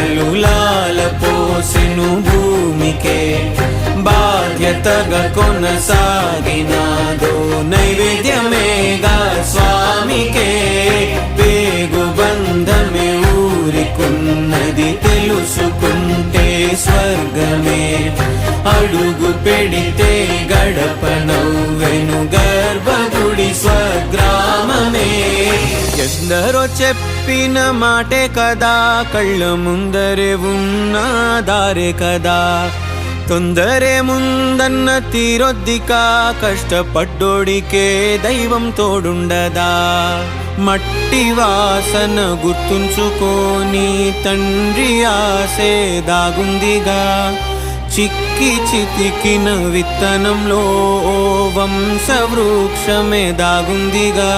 కలులాల పోసెను భూమికే బాధ్యతగా కొనసాగినాదో నైవేద్యమేగా స్వామికే పేగు బంధమే ఊరికున్నది తెలుసుకుంటే స్వర్గమే అడుగు పెడితే గడప నవ్వెను గర్భగుడి స్వగ్రామమే ఎందరో చెప్పిన మాటే కదా కళ్ళ ముందరే ఉన్న దారే కదా తొందరే ముందన్న తీరొద్దికా కష్టపడ్డోడికే దైవం తోడుండదా మట్టి వాసన గుర్తుంచుకోని తండ్రి ఆసే దాగుందిగా చిక్కి చితికిన విత్తనంలో వంశవృక్షమే దాగుందిగా